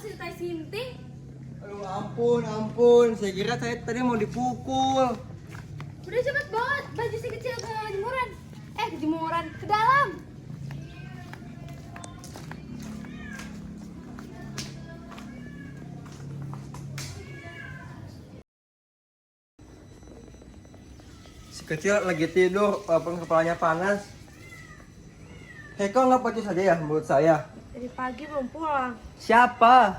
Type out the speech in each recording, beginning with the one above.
ceritain Sinting. Aduh ampun. Saya kira saya tadi mau dipukul. Udah cepet bawa baju si kecil ke jemuran. Ke jemuran, ke dalam. Si kecil lagi tidur, walaupun kepalanya panas. Kok nggak pakai saja ya menurut saya? Dari pagi belum pulang. Siapa?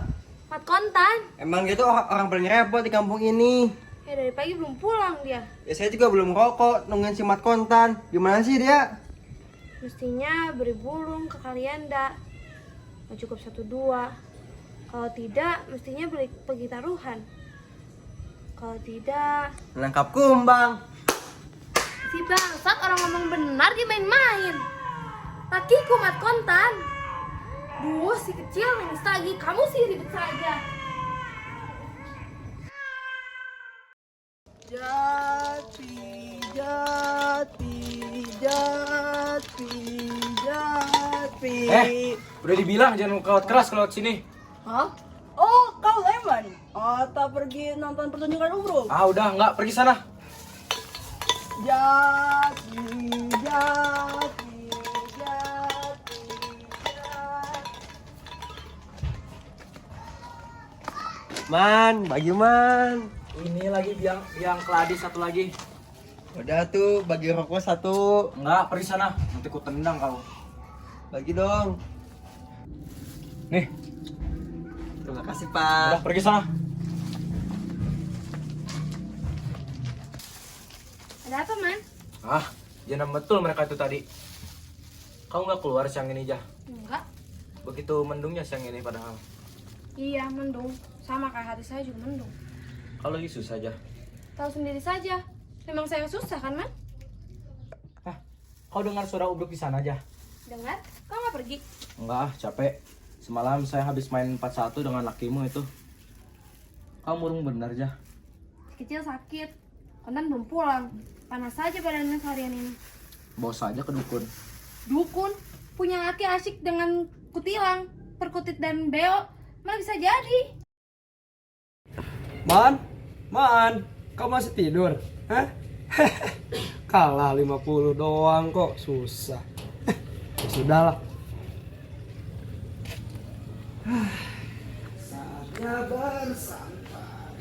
Mat Kontan. Emang gitu orang paling repot di kampung ini. Dari pagi belum pulang dia. Ya saya juga belum rokok, nungguin si Mat Kontan. Gimana sih dia? Mestinya beri burung ke kalian dak. Nggak cukup 1-2. Kalau tidak, mestinya pergi taruhan. Kalau tidak, Lengkap kumbang. si bangsat orang ngomong benar dia main-main. Lakiku Mat Kontan. Duh, si kecil nangis lagi. Kamu sih ribet saja. Jati. Udah dibilang jangan lewat keras kalau lewat sini. Hah? Oh, kau Eman? Atau pergi nonton pertunjukan umroh? Ah, udah enggak, pergi sana. Jati. Man, bagi man. Ini lagi biang keladi satu lagi. Udah tuh, bagi rokok 1. Enggak, pergi sana. Nanti ku tendang kau. Bagi dong. Nih, Terima kasih, udah Pak. pergi sana. Ada apa, Man? Ah, jangan betul mereka itu tadi. Kau nggak keluar siang ini, Jah? Enggak. Begitu mendungnya siang ini padahal. Iya, mendung. Sama kayak hati saya juga mendung. Kau lagi susah, Jah. Tahu sendiri saja. Memang saya susah kan, Man? Hah, kau dengar suara ubruk di sana, Jah? Dengar? Kau nggak pergi? Enggak, capek. Semalam saya habis main 4-1 dengan lakimu itu. Kau murung benar, Jah. Si kecil sakit. Kontan belum pulang. Panas saja badannya seharian ini. Bawa saja ke dukun. Dukun punya laki asyik dengan kutilang, perkutit dan beo. Mana bisa jadi? Man, kau masih tidur? Hah? Kalah 50 doang kok, susah. Ya sudahlah. Saatnya bersantai.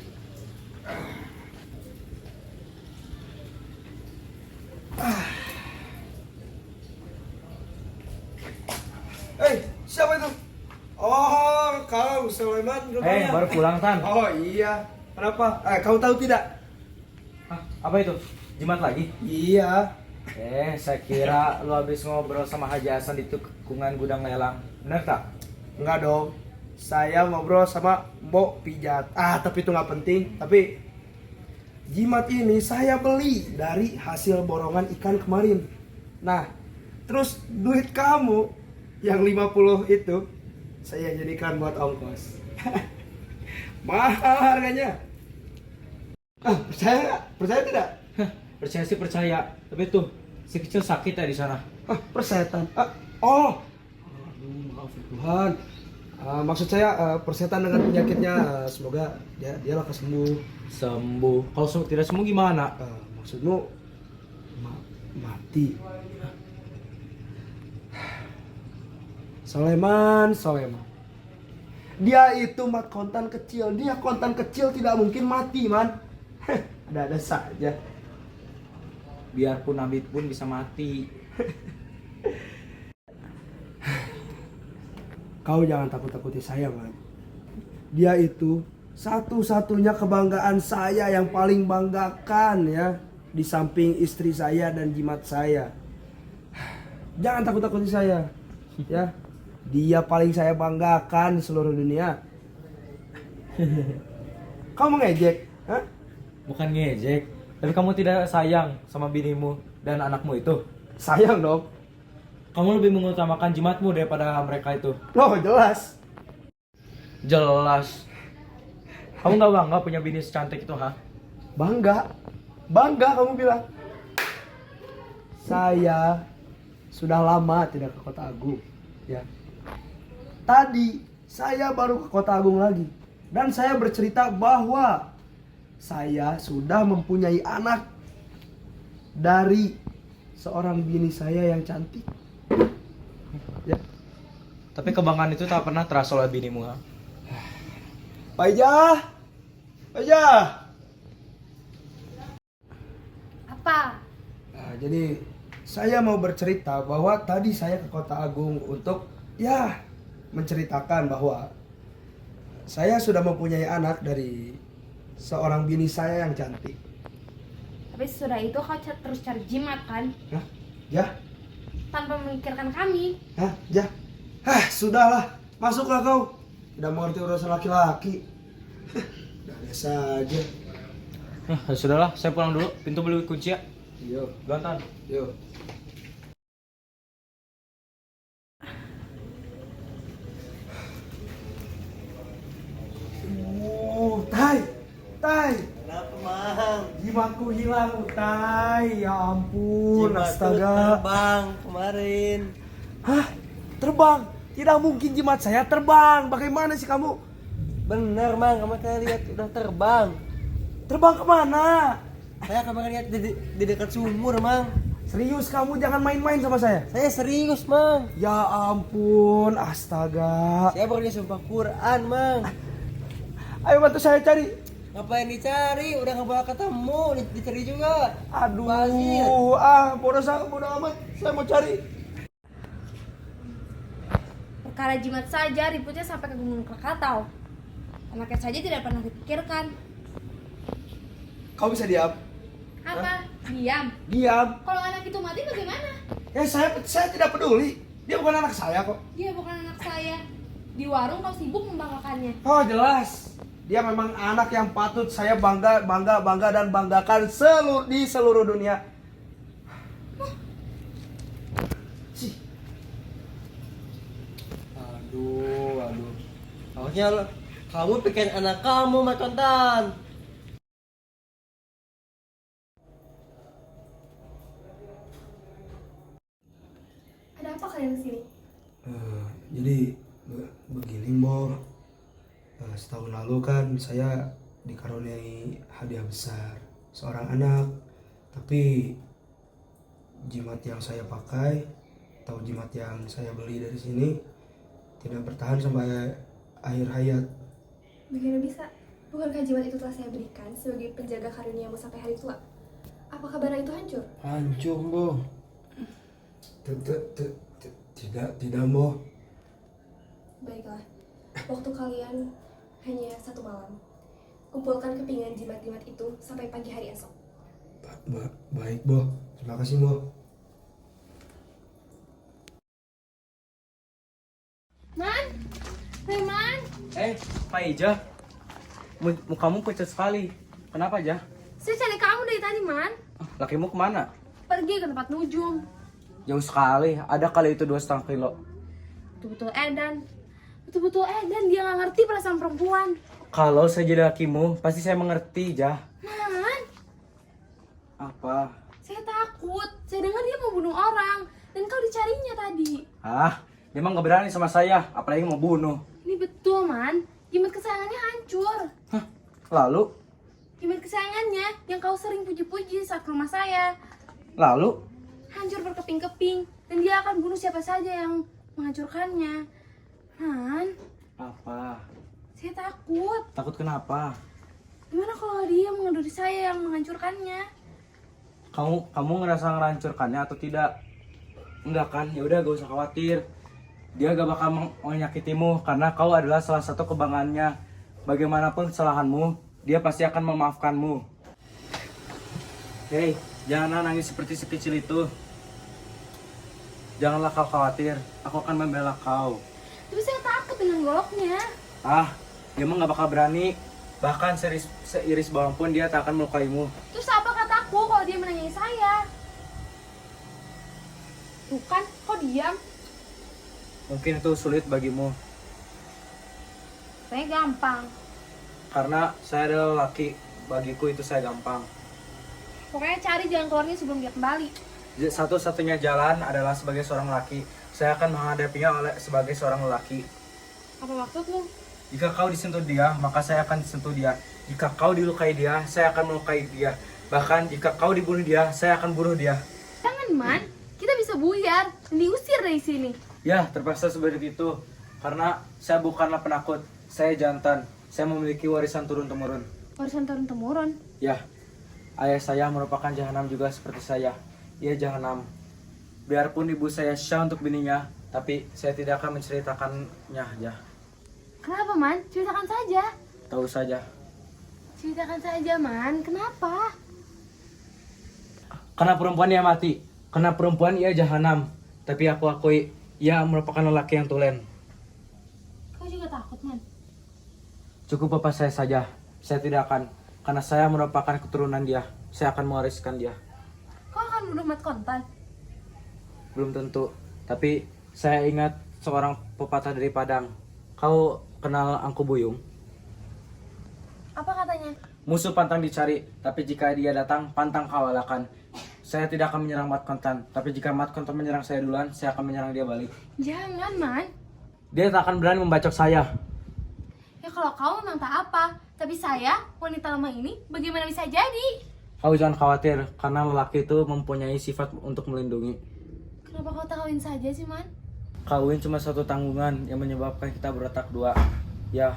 Siapa itu? Oh, kau Sulaiman rupanya. Baru pulang, Tan. Oh iya, kenapa? Kau tahu tidak? Hah, apa itu? Jimat lagi? Iya. Saya kira lu habis ngobrol sama Haji Hasan di tikungan gudang lelang. Bener tak? Enggak dong. Saya ngobrol sama Mbok Pijat. Tapi itu nggak penting. Tapi jimat ini saya beli dari hasil borongan ikan kemarin. Nah, terus duit kamu yang 50 itu saya jadikan buat ongkos. Mahal harganya. Percaya nggak? Percaya tidak? Percaya sih percaya. Tapi tuh si kecil sakit ya di sana. Persetan. Aduh, maaf ya Tuhan. Maksud saya persetan dengan penyakitnya. Semoga dia lekas sembuh. Sembuh. Kalau tidak sembuh gimana? Maksudmu mati. Soleman. Dia itu Mat Kontan kecil. Dia kontan kecil tidak mungkin mati, man. Ada-ada saja. Biarpun Abid pun bisa mati. Kau jangan takut-takuti saya, man. Dia itu satu-satunya kebanggaan saya, yang paling banggakan ya, di samping istri saya dan jimat saya. Jangan takut-takuti saya, ya. Dia paling saya banggakan di seluruh dunia. Kau mengejek? Hah? Bukan ngejek. Tapi kamu tidak sayang sama binimu dan anakmu itu. Sayang dong. Kamu lebih mengutamakan jimatmu daripada mereka itu. Loh, jelas. Jelas. Kamu nggak bangga punya bini secantik itu, ha? Bangga kamu bilang. Saya sudah lama tidak ke Kota Agung, ya. Tadi saya baru ke Kota Agung lagi. Dan saya bercerita bahwa saya sudah mempunyai anak dari seorang bini saya yang cantik. Ya. Tapi kebanggaan itu tak pernah terasa oleh binimu, ha? Pak Ijah! Pak Ijah! Apa? Nah, jadi saya mau bercerita bahwa tadi saya ke Kota Agung untuk ya menceritakan bahwa saya sudah mempunyai anak dari seorang bini saya yang cantik. Tapi sesudah itu kau terus cari jimat kan? Hah? Ya? Tanpa memikirkan kami. Hah? Ya? Hah, sudahlah. Masuklah kau. Tidak mengerti urusan laki-laki. Udah biasa aja. Ya sudahlah, saya pulang dulu. Pintu beli kunci ya. Yo, Gantan. yo. Tai. Tai. Kenapa, Mang? Jimatku hilang, Tai. Ya ampun, Jimat astaga. terbang kemarin. Hah? Terbang? Tidak mungkin jimat saya terbang. Bagaimana sih kamu? Bener, Mang, kamu saya lihat udah terbang. Terbang kemana? Saya kemarin lihat di dekat sumur, Mang. Serius kamu, jangan main-main sama saya. Saya serius, Mang. Ya ampun, astaga. Saya baru sumpah Quran, Mang. Ayo bantu saya cari. Ngapain dicari? Udah nggak bakal ketemu, dicari juga. Aduh, Banjir. bodoh amat. Saya mau cari. Perkara jimat saja ributnya sampai ke Gunung Krakatau. Anaknya saja tidak pernah dipikirkan. Kau bisa diam? Apa? Diam. Diam. Kalau anak itu mati bagaimana? Saya tidak peduli. Dia bukan anak saya kok. Dia bukan anak saya. Di warung kau sibuk membanggakannya. Oh jelas. Dia memang anak yang patut saya bangga dan banggakan di seluruh dunia. Sih. Aduh. Harusnya kamu pikirin anak kamu, Mas Kontan. Ada apa kalian di sini? Jadi begini, Bo. Setahun lalu kan saya dikaruniai hadiah besar, seorang anak. Tapi jimat yang saya pakai atau jimat yang saya beli dari sini tidak bertahan sampai akhir hayat. Bagaimana bisa? Bukankah jimat itu telah saya berikan sebagai penjaga karuniamu sampai hari tua? Apakah barang itu hancur? Hancur, Bu. Tidak, Bo. Baiklah, waktu kalian hanya 1 malam. Kumpulkan kepingan jimat-jimat itu sampai pagi hari esok. Baik, Bo. Terima kasih, Bo. Man? Reman? Pak Ija. Mukamu pucat sekali. Kenapa, Jah? Saya cari kamu dari tadi, Man. Lakimu kemana? Pergi ke tempat nujum. Jauh sekali. Ada kali itu 2,5 kilo. Betul-betul Edan. Betul-betul Edan, dia gak ngerti perasaan perempuan. Kalau saya jadi lakimu, pasti saya mengerti, Jah. Man, Apa? saya takut. Saya dengar dia mau bunuh orang. Dan kau dicarinya tadi. Dia emang gak berani sama saya, apalagi mau bunuh. Ini betul, Man. Jimat kesayangannya hancur. Lalu? Jimat kesayangannya yang kau sering puji-puji saat ke rumah saya. Lalu? Hancur berkeping-keping. Dan dia akan bunuh siapa saja yang menghancurkannya. Man, Apa? saya takut. Takut kenapa? Gimana kalau dia mengenduri saya yang menghancurkannya? Kamu ngerasa ngerancurkannya atau tidak? Enggak kan? Ya udah, gak usah khawatir. Dia gak bakal menyakitimu karena kau adalah salah satu kebanggaannya. Bagaimanapun kesalahanmu, dia pasti akan memaafkanmu. Hei, jangan nangis seperti si kecil itu. Janganlah kau khawatir, aku akan membela kau. Tapi saya takut dengan goloknya. Dia mah gak bakal berani. Bahkan seiris bawang pun dia tak akan melukaimu. Terus apa kataku kalau dia menanyai saya? Tuh kan, kok diam? Mungkin itu sulit bagimu. Saya gampang. Karena saya adalah laki, bagiku itu saya gampang. Pokoknya cari jalan keluarnya sebelum dia kembali. Satu-satunya jalan adalah sebagai seorang laki. Saya akan menghadapinya sebagai seorang lelaki. Apa maksud lu? Jika kau disentuh dia, maka saya akan disentuh dia. Jika kau dilukai dia, saya akan melukai dia. Bahkan jika kau dibunuh dia, saya akan bunuh dia. Jangan, Man. Kita bisa buyar dan diusir dari sini. Ya, terpaksa seperti itu. Karena saya bukanlah penakut. Saya jantan. Saya memiliki warisan turun-temurun. Warisan turun-temurun. Ya, ayah saya merupakan jahanam juga seperti saya. Ia jahanam. Biarpun ibu saya syah untuk bininya, tapi saya tidak akan menceritakannya ya. Kenapa, Man? Ceritakan saja. Tahu saja. Ceritakan saja, Man. Kenapa? Karena perempuan ia mati. Karena perempuan ia jahanam. Tapi aku akui, ia merupakan lelaki yang tulen. Kau juga takut, Man? Cukup bapak saya saja. Saya tidak akan. Karena saya merupakan keturunan dia. Saya akan mewariskan dia. Kau akan bunuh Mat Kontan? Belum tentu. Tapi saya ingat seorang pepatah dari Padang. Kau kenal Angku Buyung? Apa katanya? Musuh pantang dicari, tapi jika dia datang, pantang kawalakan. Saya tidak akan menyerang Mat Kontan, tapi jika Mat Kontan menyerang saya duluan, saya akan menyerang dia balik. Jangan, Man. Dia tak akan berani membacok saya. Ya kalau kau memang tak apa. Tapi saya, wanita lemah ini, bagaimana bisa jadi? Kau jangan khawatir, karena lelaki itu mempunyai sifat untuk melindungi. Kenapa kau tak kawin saja sih, Man? Kawin cuma satu tanggungan yang menyebabkan kita berotak dua. Ya,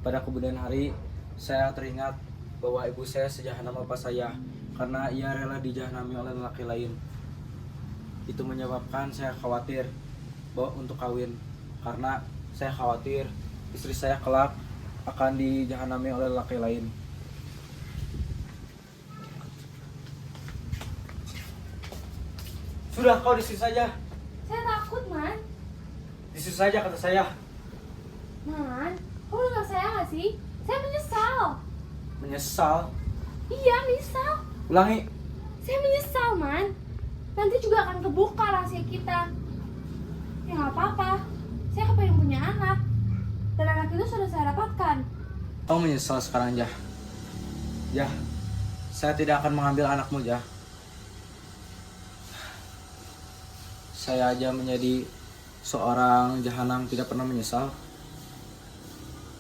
pada kemudian hari, saya teringat bahwa ibu saya sejahanam bapak saya, karena ia rela dijahanami oleh lelaki lain. Itu menyebabkan saya khawatir bahwa untuk kawin, karena saya khawatir istri saya kelak akan dijahanami oleh lelaki lain. Sudah, kau di sini saja. Saya takut, Man. Di sini saja kata saya. Man, kau dengar saya nggak sih? Saya menyesal. Menyesal. Iya, menyesal. Ulangi. Saya menyesal, Man. Nanti juga akan kebuka rahasia kita. Ya nggak apa-apa. Saya kepengen punya anak. Dan anak itu sudah saya dapatkan. Kau menyesal sekarang, Jah. Jah, saya tidak akan mengambil anakmu, Jah. Saya aja menjadi seorang jahanam tidak pernah menyesal.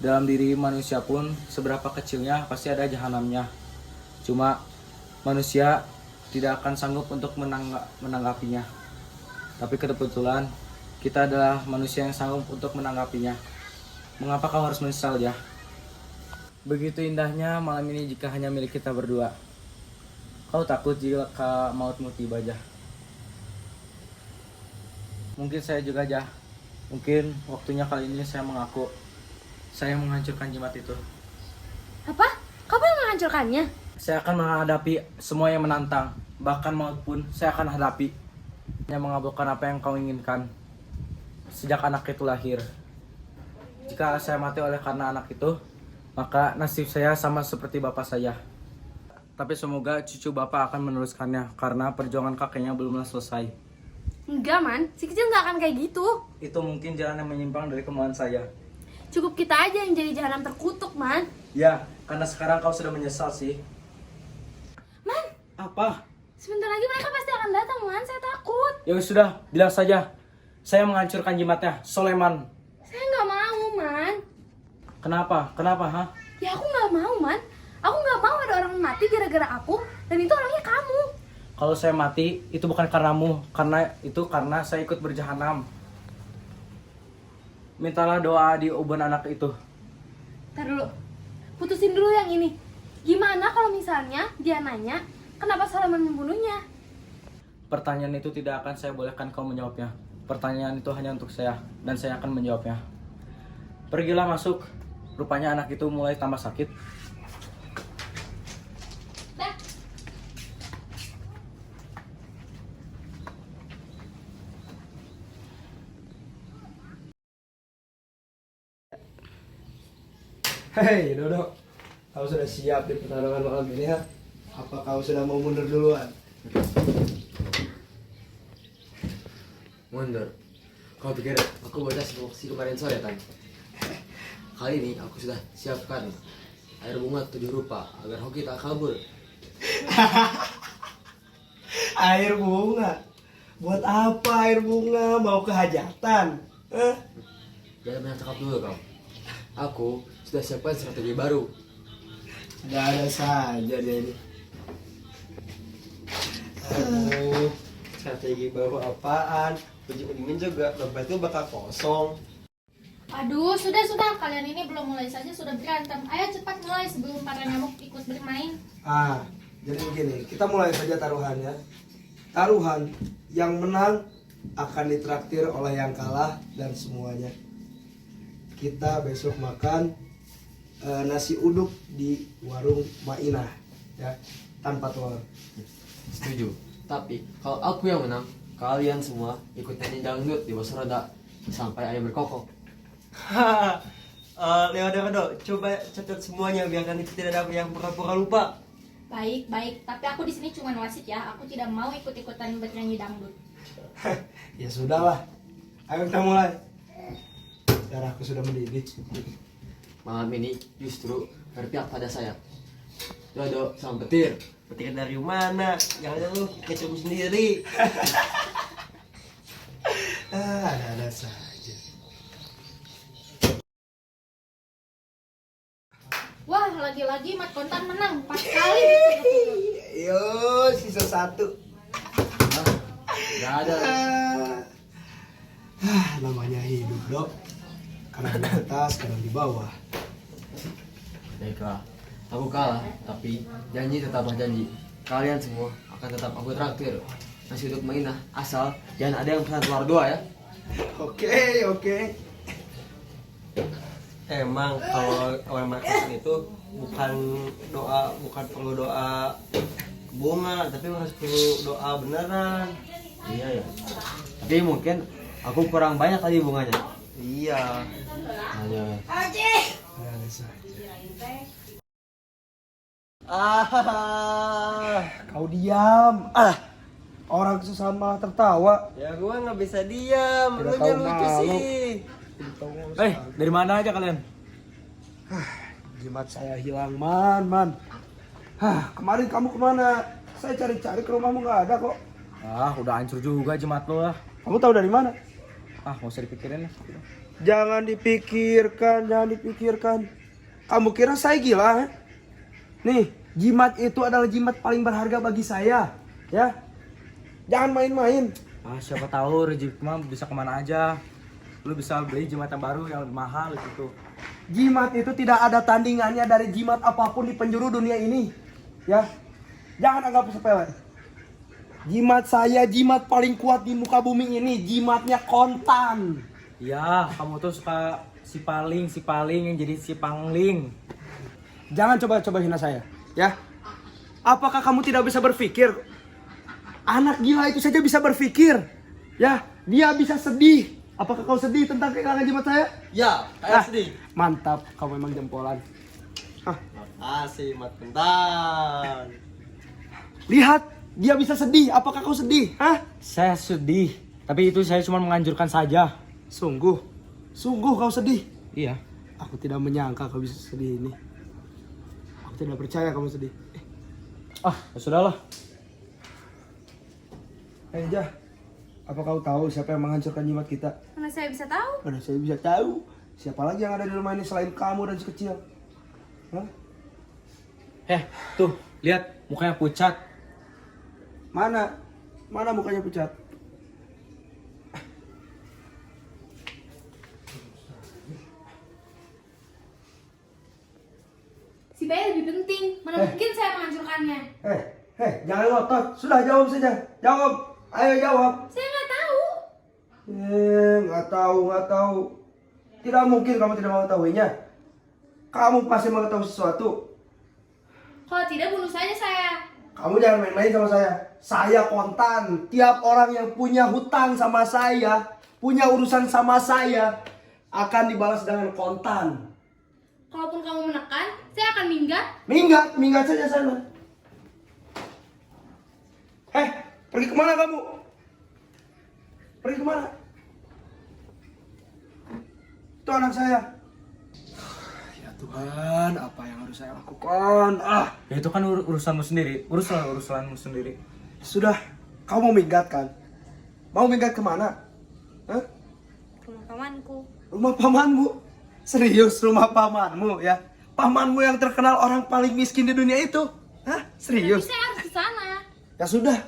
Dalam diri manusia pun, seberapa kecilnya pasti ada jahanamnya. Cuma manusia tidak akan sanggup untuk menanggapinya. Tapi kebetulan kita adalah manusia yang sanggup untuk menanggapinya. Mengapa kau harus menyesal, ya? Begitu indahnya malam ini jika hanya milik kita berdua. Kau takut jika mautmu tiba, Jah? Mungkin saya juga, Jah. Mungkin waktunya kali ini saya mengaku. Saya menghancurkan jimat itu. Apa? Kau mau menghancurkannya? Saya akan menghadapi semua yang menantang. Bahkan maut pun saya akan hadapi. Hanya mengabulkan apa yang kau inginkan. Sejak anak itu lahir. Jika saya mati oleh karena anak itu, maka nasib saya sama seperti bapak saya. Tapi semoga cucu bapak akan meneruskannya, karena perjuangan kakeknya belumlah selesai. Enggak, Man. Si kecil nggak akan kayak gitu. Itu mungkin jalan yang menyimpang dari kemauan saya. Cukup kita aja yang jadi jahanam terkutuk, Man. Ya, karena sekarang kau sudah menyesal sih. Man, Apa? sebentar lagi mereka pasti akan datang, Man. Saya takut. Ya sudah, bilang saja. Saya menghancurkan jimatnya, Soleman. Saya nggak mau, Man. Kenapa? Kenapa, ha? Ya aku nggak mau, Man. Aku nggak mau ada orang mati gara-gara aku. Dan itu orangnya kamu. Kalau saya mati, itu bukan karenamu. Karena saya ikut berjahanam. Mintalah doa di ubun anak itu. Ntar dulu. Putusin dulu yang ini. Gimana kalau misalnya dia nanya, kenapa Salman membunuhnya? Pertanyaan itu tidak akan saya bolehkan kau menjawabnya. Pertanyaan itu hanya untuk saya, dan saya akan menjawabnya. Pergilah masuk. Rupanya anak itu mulai tambah sakit. Dah. Hei Dodo, kau sudah siap di pertarungan malam ini ya? Apa kau sudah mau mundur duluan? Mundur. Kau pikir aku bocah si kemarin sore kan? Kali ini aku sudah siapkan air bunga 7 rupa agar hoki tak kabur. Air bunga? Buat apa air bunga? Mau ke hajatan? Jangan banyak cakap dulu kau. Aku sudah siapkan strategi baru. Nggak ada saja dia ini. Aduh, strategi baru apaan? Ujung-ujungnya juga dompetnya bakal kosong. Aduh, sudah. Kalian ini belum mulai saja sudah berantem. Ayo cepat mulai sebelum para nyamuk ikut bermain. Jadi begini, kita mulai saja taruhannya. Taruhan yang menang akan ditraktir oleh yang kalah dan semuanya. Kita besok makan nasi uduk di warung Mainah, ya, tanpa telur. Setuju. Tapi kalau aku yang menang, kalian semua ikut nyanyi dangdut di bawah roda sampai ayam berkokok. Leonardo, coba catat semuanya biar nanti tidak ada yang pura-pura lupa. Baik. Tapi aku di sini cuma wasit ya. Aku tidak mau ikut-ikutan bernyanyi dangdut. Ya sudahlah, ayo kita mulai. Darahku sudah mendidih. Malam ini justru berpihak pada saya. Dodo sama petir. Petir dari mana? Jangan lu kecil sendiri. Ada saja. Wah, lagi-lagi Mat Kontan menang 4 kali. Yo, sisa 1. Gak ada. Namanya hidup, Dok. Kadang di atas, kadang di bawah. Baiklah, aku kalah, tapi janji tetaplah janji. Kalian semua akan tetap aku traktir nasi uduk Mainah, asal jangan ada yang pesan telur 2 ya. Oke. Emang kalau orang makan itu bukan perlu doa bunga, tapi harus perlu doa beneran. Iya ya. Tapi mungkin aku kurang banyak tadi bunganya. Iya. Hanya Ada saja. Kau diam. Orang sesama tertawa. Ya gua nggak bisa diam. Tidak Lu tahu jangan lucu malu. sih. Dari mana aja kalian? Jimat saya hilang, man. Kemarin kamu kemana? Saya cari-cari ke rumahmu nggak ada kok. Udah hancur juga jimat lo lah. Kamu tahu dari mana? Nggak usah dipikirin lah. Jangan dipikirkan. Kamu kira saya gila? Nih, jimat itu adalah jimat paling berharga bagi saya, ya. Jangan main-main. Siapa tahu rezeki mah bisa kemana aja. Lu bisa beli jimat yang baru yang lebih mahal gitu. Jimat itu tidak ada tandingannya dari jimat apapun di penjuru dunia ini, ya. Jangan anggap sepele. Jimat saya jimat paling kuat di muka bumi ini. Jimatnya kontan. Iya, kamu tuh suka si paling yang jadi si pangling. Jangan coba-coba hina saya, ya. Apakah kamu tidak bisa berpikir? Anak gila itu saja bisa berpikir, ya. Dia bisa sedih. Apakah kau sedih tentang kehilangan jimat saya? Ya, saya sedih. Mantap, kau memang jempolan. Makasih, Mat Kentan. Lihat, dia bisa sedih. Apakah kau sedih? Saya sedih, tapi itu saya cuma menganjurkan saja. Sungguh kau sedih. Iya. Aku tidak menyangka kau bisa sedih ini. Aku tidak percaya kamu sedih. Ya sudahlah. Jah, apa kau tahu siapa yang menghancurkan jimat kita? Mana saya bisa tahu? Mana saya bisa tahu? Siapa lagi yang ada di rumah ini selain kamu dan si kecil? Tuh, lihat mukanya pucat. Mana mukanya pucat? Si Bayi lebih penting. Mana mungkin saya menghancurkannya? Jangan ngotot. Sudah jawab saja. Jawab. Ayo jawab. Saya nggak tahu. Nggak tahu. Tidak mungkin kamu tidak mengetahuinya. Kamu pasti mengetahui sesuatu. Kalau tidak bunuh saja saya. Kamu jangan main-main sama saya. Saya kontan. Tiap orang yang punya hutang sama saya, punya urusan sama saya, akan dibalas dengan kontan. Kalaupun kamu menekan, saya akan minggat. Minggat saja sana. Pergi kemana kamu? Pergi kemana? Itu anak saya. Ya Tuhan, apa yang harus saya lakukan? Ya itu kan urusanmu sendiri. Urusanmu sendiri. Sudah, kau mau minggat kan? Mau minggat kemana? Teman-temanku. Rumah pamanmu? Serius rumah pamanmu ya? Pamanmu yang terkenal orang paling miskin di dunia itu? Hah? Serius? Tapi saya harus ke sana. Ya sudah,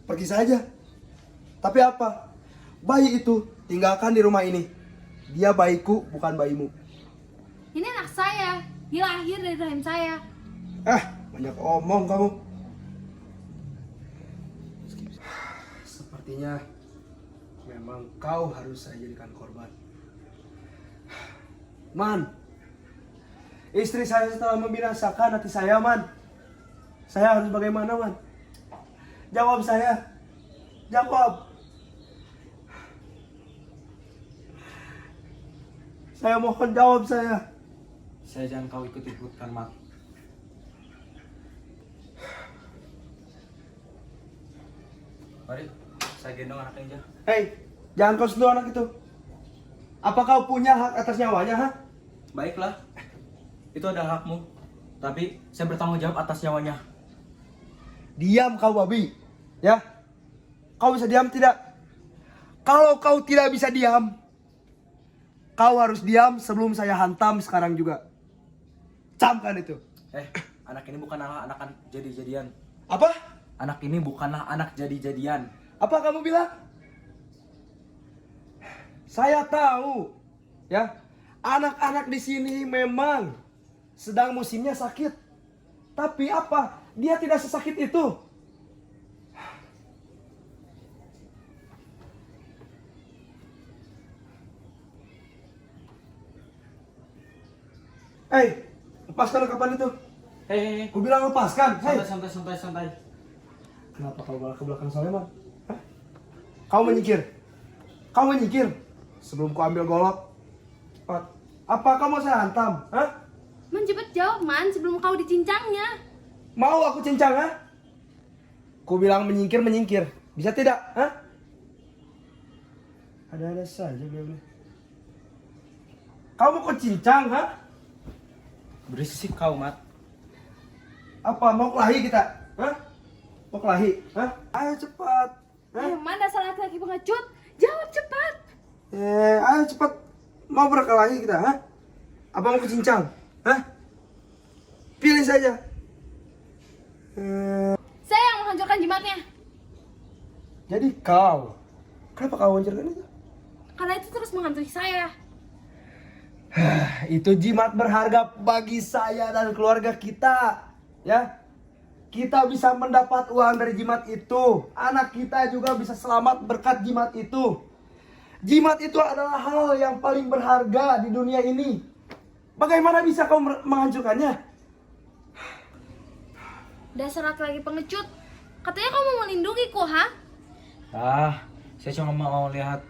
pergi saja. Tapi apa? Bayi itu tinggalkan di rumah ini. Dia bayiku, bukan bayimu. Ini anak saya. Dia lahir dari rahim saya. Banyak omong kamu. Sepertinya memang kau harus saya jadikan korban. Man, istri saya setelah membinasakan hati saya, Man. Saya harus bagaimana, Man? Jawab saya. Jawab. Saya mohon jawab saya. Saya jangan kau ikut-ikutkan, Mat. Mari, saya gendong anak Enja. Hei, jangan kau sentuh anak itu. Apa kau punya hak atas nyawanya, ha? Baiklah, itu adalah hakmu. Tapi saya bertanggung jawab atas nyawanya. Diam kau babi, ya? Kau bisa diam tidak? Kalau kau tidak bisa diam, kau harus diam sebelum saya hantam sekarang juga. Camkan itu. Anak ini bukanlah anak jadi-jadian. Apa? Anak ini bukanlah anak jadi-jadian. Apa kamu bilang? Saya tahu, ya. Anak-anak di sini memang sedang musimnya sakit. Tapi apa? Dia tidak sesakit itu. Hei, lepaskan kapan itu. Hei, Ku bilang lepaskan. Hei. santai. Kenapa kau balik ke belakang saya, Man? Hah? Kau menyingkir. Kau menyingkir. Sebelum ku ambil golok. Cepat. Apa kau mau saya hantam? Hah? Man, cepet jawab, Man, sebelum kau dicincangnya. Mau aku cincang, ha? Ku bilang menyingkir. Bisa tidak? Hah? Ada-ada saja dia bilang. Kau mau ku cincang, ha? Berisik kau, Mat. Apa? Mau kelahi kita? Hah? Mau kelahi? Hah? Ayo cepat. Hah? Man, dasar laki-laki pengecut. Jawab cepat. Ayo cepat. Mau berkelahi kita, ha? Apa mau ku cincang? Hah? Pilih saja. Saya yang menghancurkan jimatnya. Jadi kau. Kenapa kau hancurkan itu? Karena itu terus menghantui saya. Itu jimat berharga bagi saya dan keluarga kita. Ya. Kita bisa mendapat uang dari jimat itu. Anak kita juga bisa selamat berkat jimat itu. Jimat itu adalah hal yang paling berharga di dunia ini. Bagaimana bisa kau menghancurkannya? Dasar laki-laki pengecut. Katanya kamu mau melindungiku, ha? Saya cuma mau lihat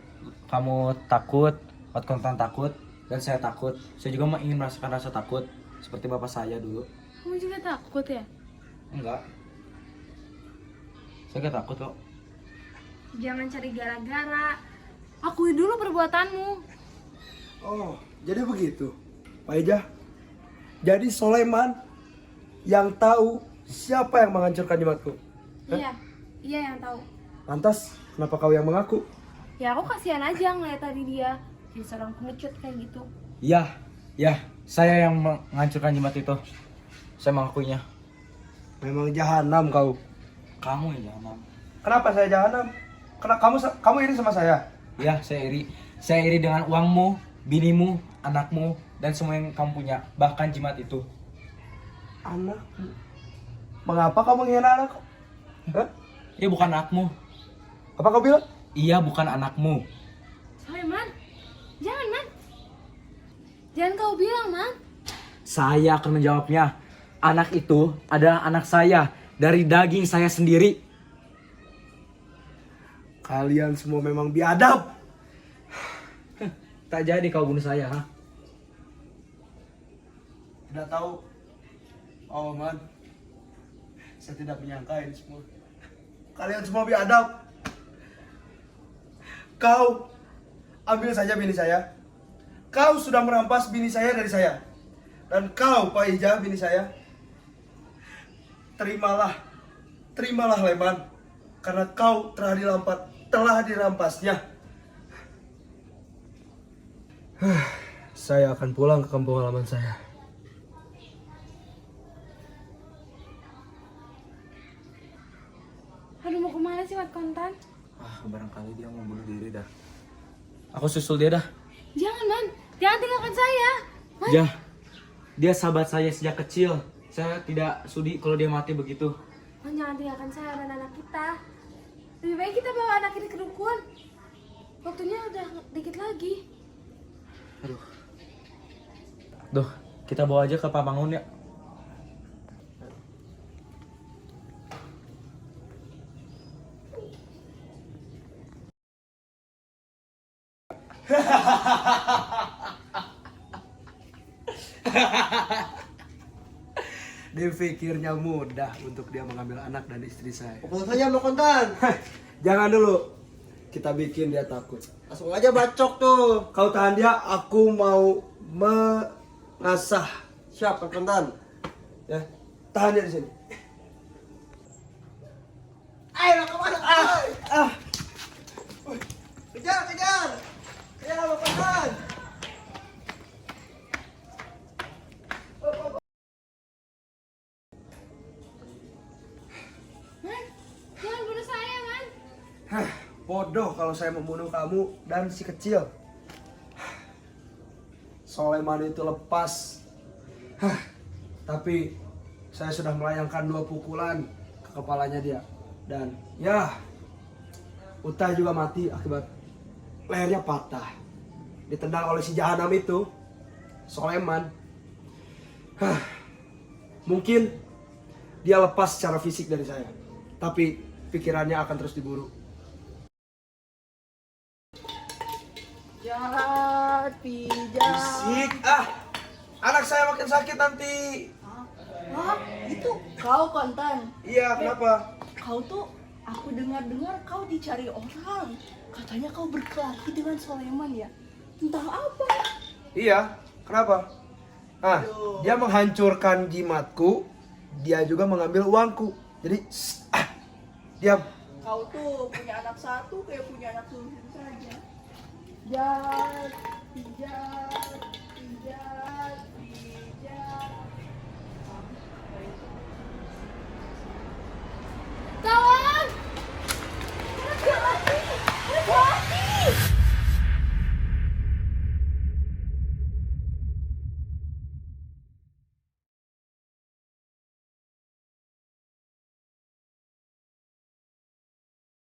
kamu takut, kontan takut, dan saya takut. Saya juga ingin merasakan rasa takut seperti bapak saya dulu. Kamu juga takut ya? Enggak. Saya gak takut kok. Jangan cari gara-gara. Akui dulu perbuatanmu. Oh, jadi begitu. Pak Ijah. Jadi Soleman yang tahu siapa yang menghancurkan jimatku. Iya, iya yang tahu. Lantas, kenapa kau yang mengaku? Ya aku kasihan aja ngeliat tadi dia jadi seorang pengecut kayak gitu. Iya, saya yang menghancurkan jimat itu. Saya mengakuinya. Memang jahanam kau. Kamu yang jahanam. Kenapa saya jahanam? Karena kamu iri sama saya. Iya, saya iri. Saya iri dengan uangmu, binimu, anakmu, dan semua yang kamu punya. Bahkan jimat itu. Anakmu? Mengapa kau menghina anakku? Hah? Iya, bukan anakmu. Apa kau bilang? Iya, bukan anakmu. Man, jangan, Man. Jangan kau bilang, Man. Saya akan menjawabnya. Anak itu adalah anak saya. Dari daging saya sendiri. Kalian semua memang biadab. Tak jadi kau bunuh saya, ha? Tidak tahu. Oh man, saya tidak menyangka ini semua. Kalian semua biadab. Kau ambil saja bini saya. Kau sudah merampas bini saya dari saya. Dan kau Pak Ijah bini saya. Terimalah Leman. Karena kau telah dirampasnya. Saya akan pulang ke kampung halaman saya. Aduh, mau kemana sih Mat Kontan? Barangkali dia mau bunuh diri dah. Aku susul dia dah. Jangan, Man. Jangan tinggalkan saya. Ya, dia sahabat saya sejak kecil. Saya tidak sudi kalau dia mati begitu. Man, jangan tinggalkan saya dan anak kita. Lebih baik kita bawa anak ini ke dukun. Waktunya udah dikit lagi. Duh, kita bawa aja ke Pamangun ya. Dia pikirnya mudah untuk dia mengambil anak dan istri saya. Pukul saja Mbak Kontan. Jangan dulu. Kita bikin dia takut. Langsung aja bacok tuh. Kau tahan dia, aku mau mengasah. Siap Mbak Kontan. Ya, tahan dia di sini. Ayo kemana? Kejar, kejar. Kejar Mbak Kontan. Man, jangan bunuh saya, Man. Bodoh kalau saya membunuh kamu dan si kecil. Soleman itu lepas. Tapi saya sudah melayangkan 2 pukulan ke kepalanya dia. Dan ya, Utah juga mati akibat lehernya patah. Ditendang oleh si jahanam itu, Soleman. Mungkin dia lepas secara fisik dari saya. Tapi pikirannya akan terus diburu. Jahat, pijat. Fisik, anak saya makin sakit nanti. Hah? Itu kau Kontan? Iya, kenapa? Kau tuh, aku dengar-dengar kau dicari orang. Katanya kau berkelahi dengan Soleman ya? Entah apa. Iya, kenapa? Dia menghancurkan jimatku, dia juga mengambil uangku. Jadi, diam. Kau tuh punya anak satu kayak punya anak sulung saja. Jahat, pijat.